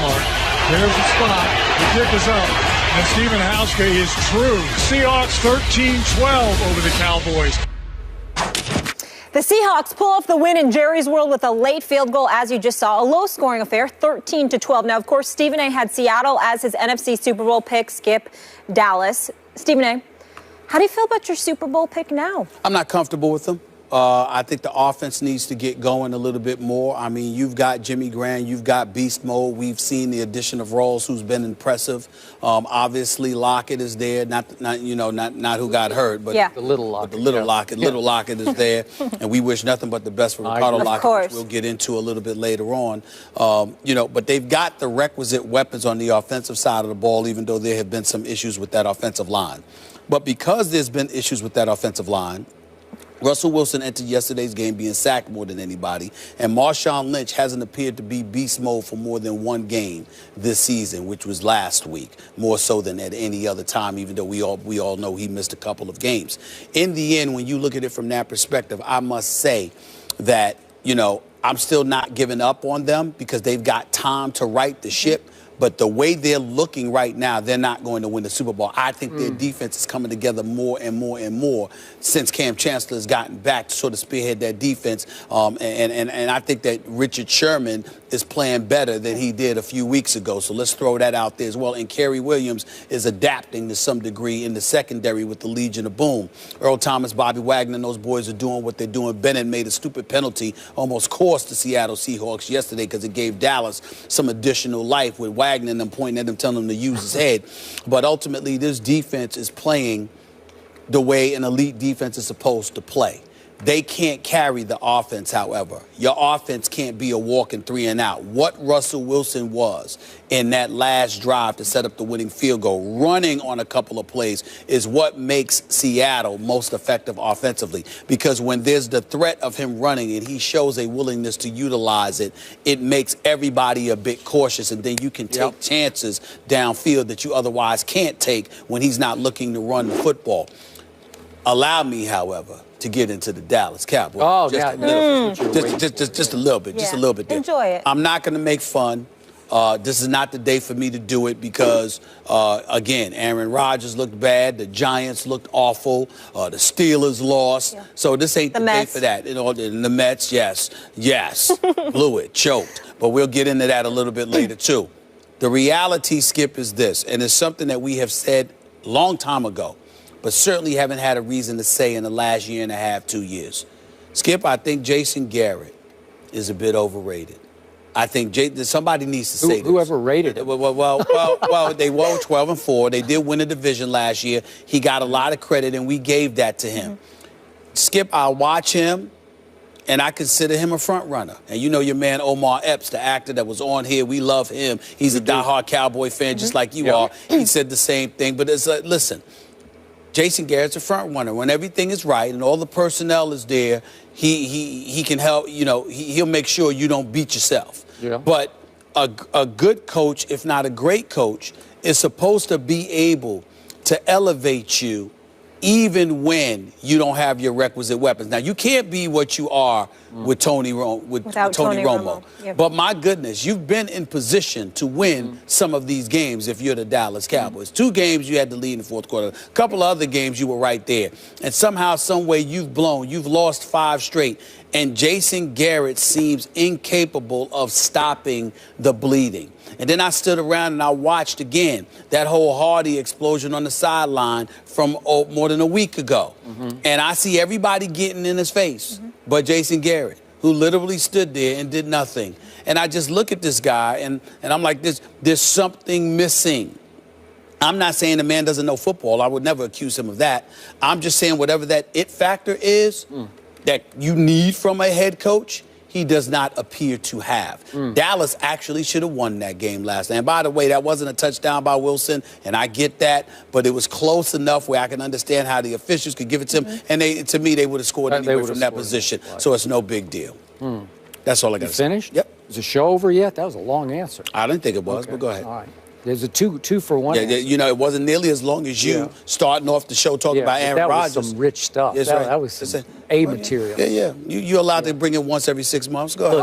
mark. There's the spot. The kick is up. And Stephen Hauschka is true. Seahawks 13-12 over the Cowboys. The Seahawks pull off the win in Jerry's World with a late field goal, as you just saw. A low-scoring affair, 13-12. Now, of course, Stephen A. had Seattle as his NFC Super Bowl pick. Skip, Dallas. Stephen A., how do you feel about your Super Bowl pick now? I'm not comfortable with them. I think the offense needs to get going a little bit more. I mean, you've got Jimmy Graham, you've got beast mode. We've seen the addition of Rawls, who's been impressive. Obviously, Lockett is there. Not who got hurt, but yeah. The little Lockett. The little Lockett. Little Lockett is there, and we wish nothing but the best for Ricardo Lockett, which we'll get into a little bit later on. But they've got the requisite weapons on the offensive side of the ball, even though there have been some issues with that offensive line. But because there's been issues with that offensive line, Russell Wilson entered yesterday's game being sacked more than anybody, and Marshawn Lynch hasn't appeared to be beast mode for more than one game this season, which was last week, more so than at any other time, even though we all know he missed a couple of games. In the end, when you look at it from that perspective, I must say that, I'm still not giving up on them because they've got time to right the ship. But the way they're looking right now, they're not going to win the Super Bowl. I think their defense is coming together more and more and more since Cam Chancellor has gotten back to sort of spearhead that defense. And I think that Richard Sherman is playing better than he did a few weeks ago. So let's throw that out there as well. And Kerry Williams is adapting to some degree in the secondary with the Legion of Boom. Earl Thomas, Bobby Wagner, and those boys are doing what they're doing. Bennett made a stupid penalty, almost cost the Seattle Seahawks yesterday because it gave Dallas some additional life with Wagner and them pointing at him, telling him to use his head. But ultimately, this defense is playing the way an elite defense is supposed to play. They can't carry the offense, however. Your offense can't be a walking 3 and out. What Russell Wilson was in that last drive to set up the winning field goal, running on a couple of plays, is what makes Seattle most effective offensively. Because when there's the threat of him running and he shows a willingness to utilize it, it makes everybody a bit cautious, and then you can take chances downfield that you otherwise can't take when he's not looking to run the football. Allow me, however, to get into the Dallas Cowboys. Oh, just a little bit. Just a little bit there. Enjoy it. I'm not going to make fun. This is not the day for me to do it because, again, Aaron Rodgers looked bad. The Giants looked awful. The Steelers lost. Yeah. So this ain't the day for that. And the Mets, yes, blew it, choked. But we'll get into that a little bit later, too. The reality, Skip, is this, and it's something that we have said a long time ago, but certainly haven't had a reason to say in the last year and a half, 2 years. Skip, I think Jason Garrett is a bit overrated. I think somebody needs to say this. Whoever rated it. Well, they were 12-4. They did win a division last year. He got a lot of credit, and we gave that to him. Skip, I watch him, and I consider him a front runner. And you know your man Omar Epps, the actor that was on here, we love him. He's a diehard Cowboy fan just like you are. He said the same thing. But it's like, listen, Jason Garrett's a front runner. When everything is right and all the personnel is there, he can help, he'll make sure you don't beat yourself. Yeah. But a good coach, if not a great coach, is supposed to be able to elevate you even when you don't have your requisite weapons. Now, you can't be what you are with Tony Romo. Yeah. But my goodness, you've been in position to win some of these games if you're the Dallas Cowboys. 2 games you had to lead in the fourth quarter. A couple of other games you were right there. And somehow, some way you've lost 5 straight. And Jason Garrett seems incapable of stopping the bleeding. And then I stood around and I watched again that whole Hardy explosion on the sideline from more than a week ago. And I see everybody getting in his face but Jason Garrett, who literally stood there and did nothing. And I just look at this guy and I'm like, there's something missing. I'm not saying the man doesn't know football. I would never accuse him of that. I'm just saying whatever that it factor is that you need from a head coach, he does not appear to have. Dallas actually should have won that game last night. And by the way, that wasn't a touchdown by Wilson, and I get that, but it was close enough where I can understand how the officials could give it to him, and to me, they would have scored anyway from that position. So it's no big deal. That's all I got to say. Finished? Yep. Is the show over yet? That was a long answer. I didn't think it was, but go ahead. All right. There's a two for one. Yeah, you know, it wasn't nearly as long as you starting off the show talking about Aaron Rodgers. That was some rich stuff. That was some material. Yeah. You're allowed to bring it once every 6 months. Go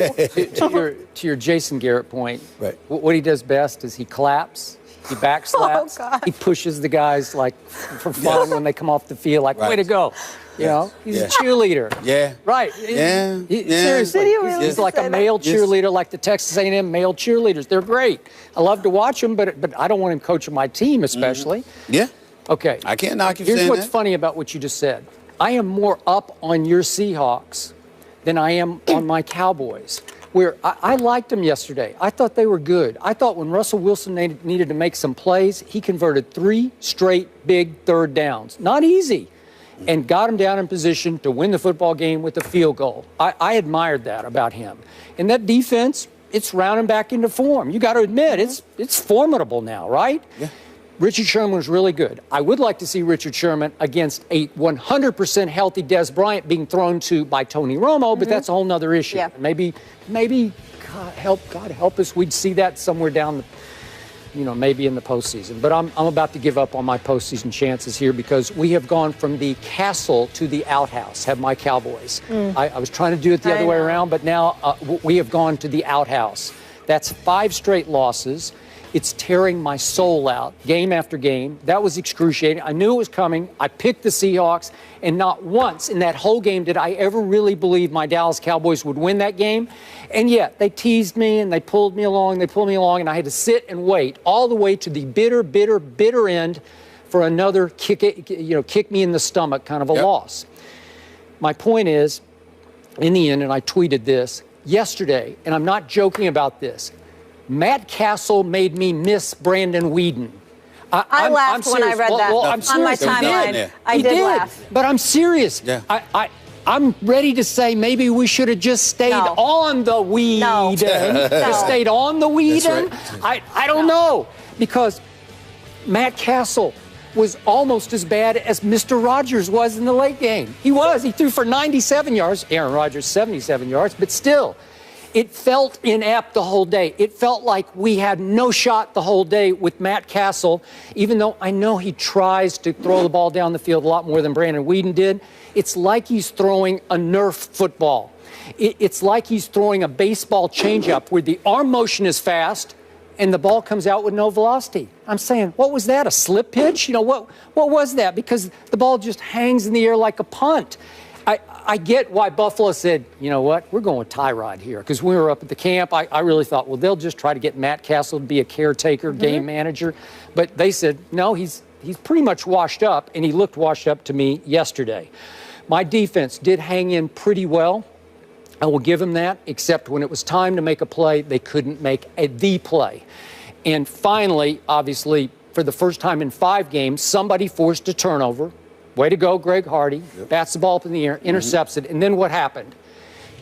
ahead. To your Jason Garrett point, right. What he does best is he claps. He backslaps. He pushes the guys like for fun when they come off the field, like way to go. You know, he's a cheerleader. Yeah. Right. Seriously, he's like a male cheerleader, like the Texas A&M male cheerleaders. They're great. I love to watch them, but I don't want him coaching my team, especially. Yeah. Okay. I can't knock you. Here's what's funny about what you just said. I am more up on your Seahawks than I am on my Cowboys. Where I liked them yesterday. I thought they were good. I thought when Russell Wilson needed to make some plays, he converted 3 straight big third downs. Not easy. And got him down in position to win the football game with a field goal. I admired that about him. And that defense, it's rounding back into form. You got to admit, it's formidable now, right? Yeah. Richard Sherman was really good. I would like to see Richard Sherman against a 100% healthy Des Bryant being thrown to by Tony Romo, but that's a whole other issue. Yeah. Maybe God help us, we'd see that somewhere down the, maybe in the postseason. But I'm about to give up on my postseason chances here because we have gone from the castle to the outhouse, have my Cowboys. I was trying to do it the other way around, but now we have gone to the outhouse. That's 5 straight losses. It's tearing my soul out game after game. That was excruciating. I knew it was coming. I picked the Seahawks, and not once in that whole game did I ever really believe my Dallas Cowboys would win that game. And yet they teased me and they pulled me along, and I had to sit and wait all the way to the bitter end for another kick me in the stomach kind of a loss. My point is, in the end, and I tweeted this yesterday, and I'm not joking about this, Matt Castle made me miss Brandon Weeden. I laughed when I read that I'm on my timeline. I did laugh. But I'm serious. Yeah. I'm ready to say maybe we should have just stayed on the Weeden. Just stayed on the Weeden. Right. I don't know. Because Matt Castle was almost as bad as Mr. Rodgers was in the late game. He was. He threw for 97 yards. Aaron Rodgers, 77 yards. But still, it felt inept the whole day. It felt like we had no shot the whole day with Matt Castle, even though I know he tries to throw the ball down the field a lot more than Brandon Weeden did. It's like he's throwing a Nerf football. It's like he's throwing a baseball changeup where the arm motion is fast and the ball comes out with no velocity. I'm saying, what was that, a slip pitch? What was that? Because the ball just hangs in the air like a punt. I get why Buffalo said, you know what, we're going with Tyrod here. Because we were up at the camp, I really thought, well, they'll just try to get Matt Castle to be a caretaker, game manager. But they said, no, he's pretty much washed up, and he looked washed up to me yesterday. My defense did hang in pretty well. I will give him that, except when it was time to make a play, they couldn't make the play. And finally, obviously, for the first time in 5 games, somebody forced a turnover. Way to go, Greg Hardy. Bats the ball up in the air, intercepts it. And then what happened?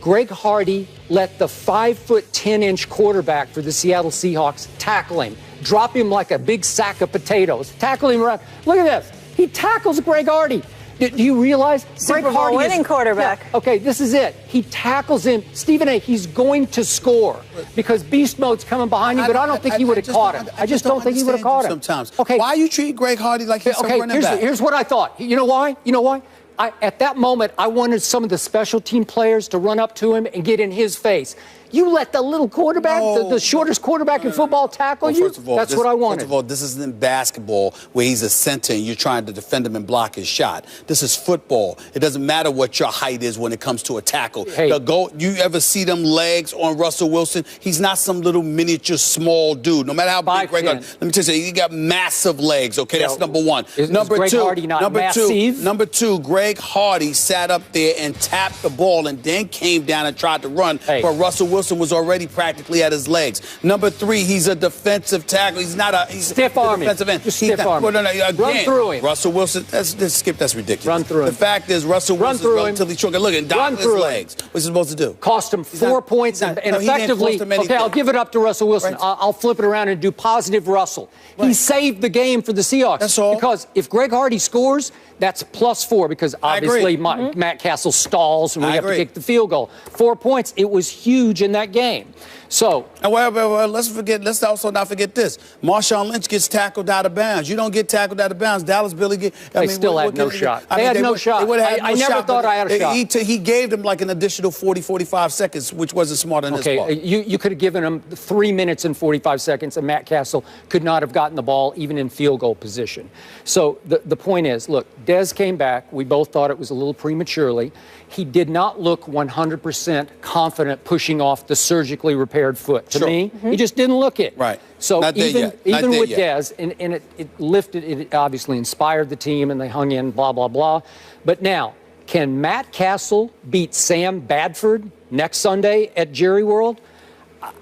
Greg Hardy let the 5'10" quarterback for the Seattle Seahawks tackle him, drop him like a big sack of potatoes, tackle him around. Look at this. He tackles Greg Hardy. Do you realize Super Bowl winning quarterback? Yeah, okay, this is it. He tackles him. Stephen A., he's going to score because beast mode's coming behind him, but I don't think he would have caught him. I just don't think he would have caught him. Sometimes. Okay. Why you treat Greg Hardy like he's a running back? Here's what I thought. You know why? At that moment, I wanted some of the special team players to run up to him and get in his face. You let the little quarterback, the shortest quarterback in football tackle you? First of all, that's what I wanted. First of all, this isn't basketball where he's a center and you're trying to defend him and block his shot. This is football. It doesn't matter what your height is when it comes to a tackle. Hey. You ever see them legs on Russell Wilson? He's not some little miniature small dude. No matter how big Greg Hardy. Let me tell you, he got massive legs, okay? That's number one. Number Greg Hardy not massive? Number two, Greg Hardy sat up there and tapped the ball and then came down and tried to run, but Russell Wilson was already practically at his legs. Number 3, he's a defensive tackle. He's not a stiff arm. Defensive end. Stiff arm. Well, again, run through him. Russell Wilson. That's ridiculous. Run through him. The fact is, Russell Wilson's relatively short. Look at his legs. What's he supposed to do? Cost him 4 points and effectively. Okay, I'll give it up to Russell Wilson. Right. I'll flip it around and do positive Russell. Right. He saved the game for the Seahawks. That's all. Because if Greg Hardy scores, that's +4 because obviously Matt Castle stalls and we have to kick the field goal. 4 points. It was huge in that game. So, well, let's also not forget this. Marshawn Lynch gets tackled out of bounds. You don't get tackled out of bounds. Dallas Billy still had no shot. They had no shot. I never thought I had a shot. He gave them like an additional 40, 45 seconds, which wasn't smart on his part. Okay, you could have given him 3 minutes and 45 seconds, and Matt Castle could not have gotten the ball even in field goal position. So the point is, look, Dez came back. We both thought it was a little prematurely. He did not look 100% confident pushing off the surgically repaired foot. To me, he just didn't look it. Right. So even with Dez, and it lifted, it obviously inspired the team, and they hung in, blah, blah, blah. But now, can Matt Castle beat Sam Bradford next Sunday at Jerry World?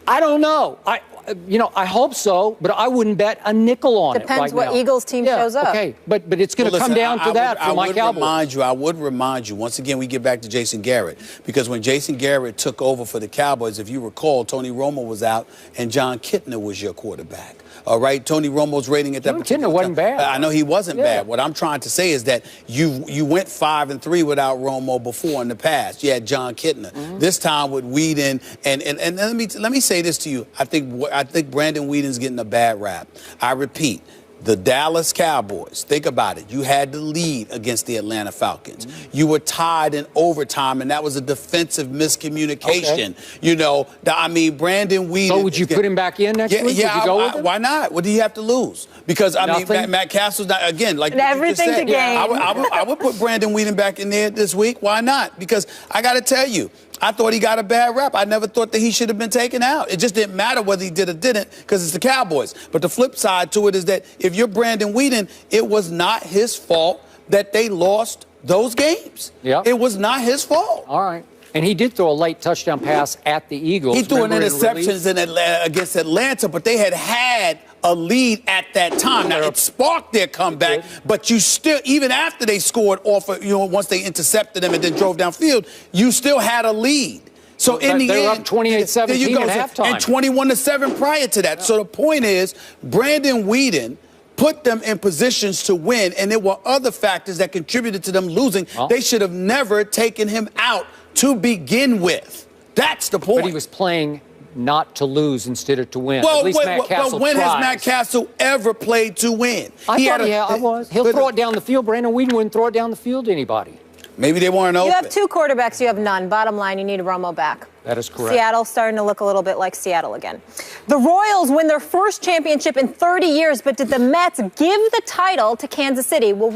I don't know. I hope so, but I wouldn't bet a nickel on it right now. Depends what Eagles team shows up. Okay, but it's going to come down to that for my Cowboys. I would remind you, once again, we get back to Jason Garrett, because when Jason Garrett took over for the Cowboys, if you recall, Tony Romo was out and John Kitna was your quarterback. All right, Tony Romo's rating at that particular time wasn't bad. I know he wasn't bad. What I'm trying to say is that you went 5-3 without Romo before in the past. You had John Kitna. This time with Whedon, and let me say this to you. I think Brandon Whedon's getting a bad rap. I repeat. The Dallas Cowboys, think about it. You had the lead against the Atlanta Falcons. You were tied in overtime, and that was a defensive miscommunication. Okay. Brandon Whedon. So would you put him back in next week? Yeah, would you go with him? Why not? What do you have to lose? Because, Matt Castle's not, again, like everything you just said, to gain. I would put Brandon Whedon back in there this week. Why not? Because I got to tell you, I thought he got a bad rap. I never thought that he should have been taken out. It just didn't matter whether he did or didn't, because it's the Cowboys. But the flip side to it is that if you're Brandon Whedon, it was not his fault that they lost those games. Yep. It was not his fault. All right. And he did throw a late touchdown pass at the Eagles. He threw an interception against Atlanta, but they had a lead at that time. Now, it sparked their comeback, but you still, even after they scored off of, once they intercepted them and then drove downfield, you still had a lead. So in the end, they were up 28-17 at halftime. And 21-7 prior to that. So the point is, Brandon Whedon put them in positions to win, and there were other factors that contributed to them losing. They should have never taken him out to begin with. That's the point. But he was playing not to lose instead of to win. Well, at least Matt Castle but when has Matt Castle ever played to win? I was. He'll throw it down the field. Brandon Whedon wouldn't throw it down the field to anybody. Maybe they weren't open. You have two quarterbacks. You have none. Bottom line, you need Romo back. That is correct. Seattle's starting to look a little bit like Seattle again. The Royals win their first championship in 30 years, but did the Mets give the title to Kansas City? We'll